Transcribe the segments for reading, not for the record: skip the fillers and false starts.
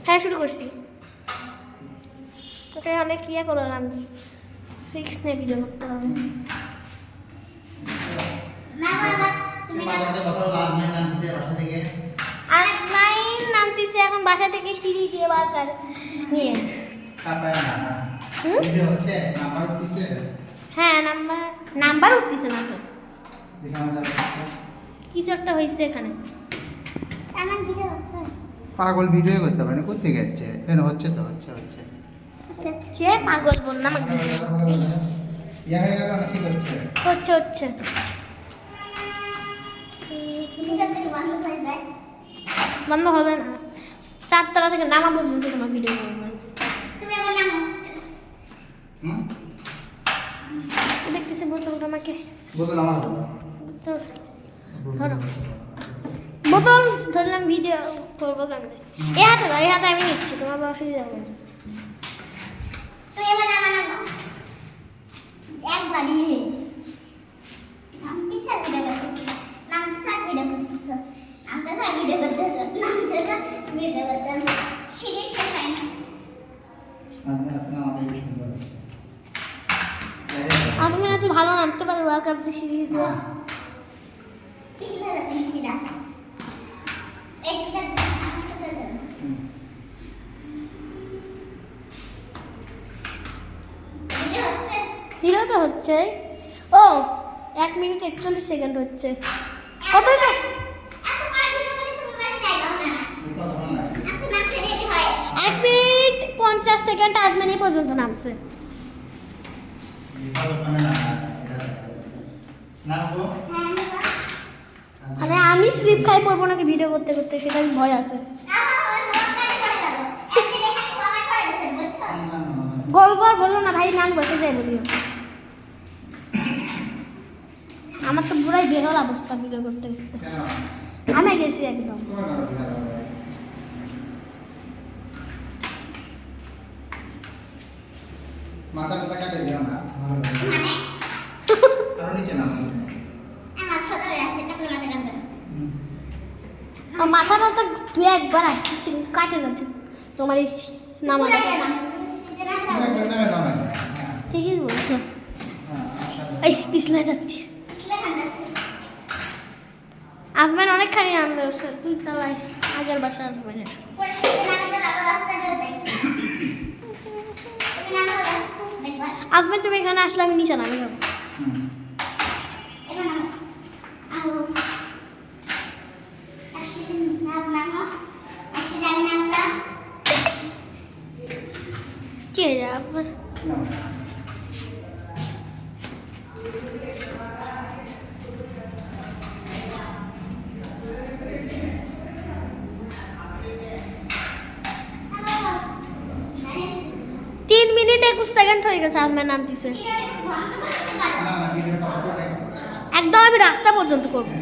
হ্যাঁ শুরু করছি। তোকে অনেক ইয়ে করলাম, ফিক্স নিয়ে ভিডিও করতে হবে। আজমাইন নামতেছে এখন বাসা থেকে সিঁড়ি দিয়ে বারবার নিয়ে। হ্যাঁ নাম্বার উঠতেছে না তো, কিছু একটা হয়েছে এখানে। পাগল ভিডিও করতে পারে না, কোথেকে যাচ্ছে? এখানে হচ্ছে তো, হচ্ছে হচ্ছে সে পাগল বল না আমাকে। ইয়া হয়ে গেল না, কি করছে? হচ্ছে হচ্ছে বন্ধ হবে না, 4 তলা থেকে নামা পর্যন্ত তোমার ভিডিও করবো। হুম? দেখতেছি বোতলটা আমাকে বোতল আমার দাও। তো ধরো বোতল ধরলাম, ভিডিও করবো কেমন? এই হাতে দাও, এই হাতে আমি নিচ্ছি, তোমার অসুবিধা হবে না। আজকে আসলে আমাকে বেশ সুন্দর। আপনি এত ভালো নামতে পারো ওয়ার্কআপ দিয়ে সিঁড়ি দিয়ে। হিরো তো হচ্ছে, ও 1 মিনিট 41 সেকেন্ড হচ্ছে। কত এটা? 1 মিনিট 50 সেকেন্ড আজমানি পর্যন্ত নামছে। মানে আমি স্লিপ খাই পড়বো নাকি ভিডিও করতে করতে, সেটা ভয় আছে। গোলবার বললো না ভাই, নাম বসে যায় বলিও। আমার তো পুরাই বেহাল অবস্থা ভিডিও করতে করতে, আমি গেছি একদম। মাথা মাথা কাটে দিও না, ভালো লাগে। কারণ নিচে না মাথাটা তো 2-1 আসছে, কাটে যাচ্ছে তোমার এই নামাটা। ঠিকই বলছো, এই পিছলে যাচ্ছি। আজমান অনেকখানি নামবে, 2 তলায় আগের বাসা আজমানের। আজমান তুমি এখানে আসলে আমি নিচে নামি যাবো। কে আপনার 3 মিনিট 21 সেকেন্ড হয়ে গেছে আমার নামতেছে। একদম আমি রাস্তা পর্যন্ত করবো।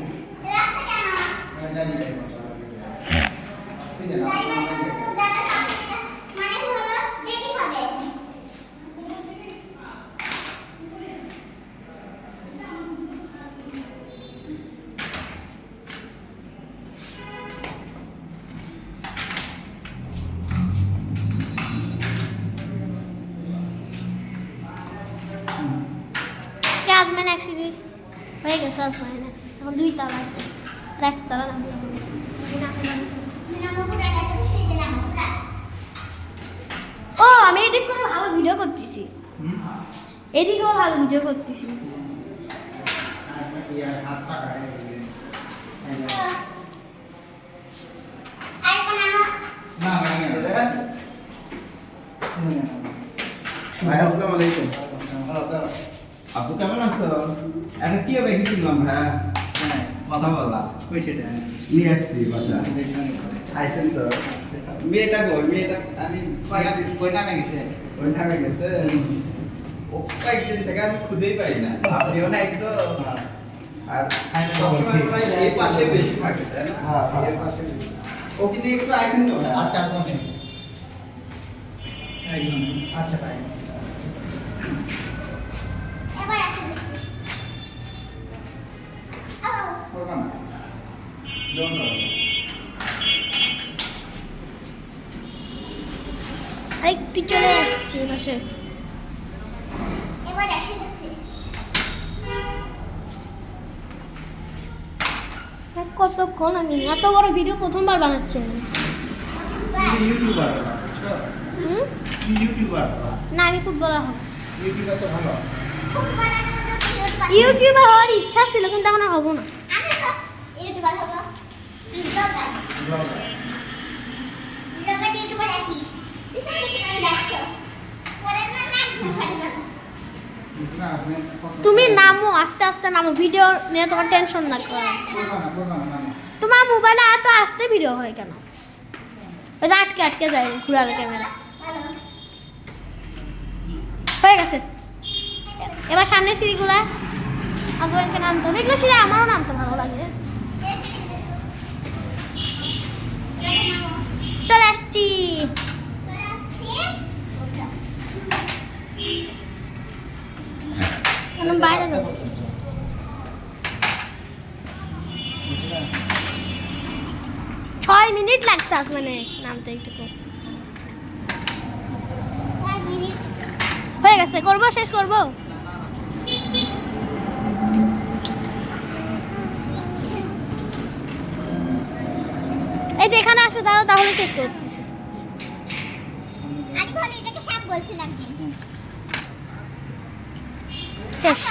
আজমান অ্যাক্সিডেন্ট হয়ে গেছে, আজমান এখন 2 তলায়, 1 তলা নামতে হবে। ও আমি এডিট করে ভালো ভিডিও করতেছি, এদিকেও ভালো ভিডিও করতেছি। আসসালামু আলাইকুম। আপু কেমন আছো? একটা কি হবে গেছিলাম ভাই, কথা বলা কই সেটা নিয়ে আসছি বাসা। আইসেন তো মেয়েটা গো, মেয়েটা আমি কই নামে গেছে? ওই নামে গেছে। ও কয়েকদিন থেকে আমি খুঁজেই পাই না, আপনিও না একদম। আর সবসময় মনে হয় এই পাশে বেশি থাকে, তাই না? এই পাশে বেশি। ও কিন্তু একটু আইসেন তো ভাই। আচ্ছা কোনে একদম। আচ্ছা ভাই করবা না? একটু চলে আসছি পাশে। এবার আসে গেছে। কতক্ষণ আমি এত বড় ভিডিও প্রথমবার বানাচ্ছি আমি। তুমি ইউটিউবার হবা, বুঝছো? হুম? তুমি ইউটিউবার হবা। না আমি ফুটবলার হব। ইউটিউবার তো ভালো। ফুটবলের মধ্যে ক্রিকেট পারি। ইউটিউবার হওয়ার ইচ্ছা ছিল কিন্তু এখন আর হবো না। আমি তো ইউটিউবার হব। ব্লগার। ব্লগার। ব্লগার ইউটিউবার একই। কিসের দিকে তুমি যাচ্ছো? পরে না ফাটে যাবে। না, আপনি কত- তুমি নামো আস্তে আস্তে নামো, ভিডিও নিয়ে তোমার টেনশন না করো। বলবা না, না। তোমার মোবাইলে এত আস্তে ভিডিও হয় কেন? ওই যে আটকে আটকে যায় ঘুরালে ক্যামেরা। ভালো। হয়ে গেছে। এবার সামনে সিঁড়িগুলা আজওয়ানকে নামতে হবে। এগুলো সিঁড়ি আমারও নামতে ভালো লাগে। চলে আসছি। এখন বাইরে যাবো। বুঝছো না? 6 মিনিট লাগছে আসমানে নামতে একটু। হয়ে গেছে, করবো শেষ করবো। এই যে এখানে আসো দাঁড়াও, তাহলে শেষ করতেছি। আরে ভালো, এটাকে সাপ বলছি নাকি? শেষ।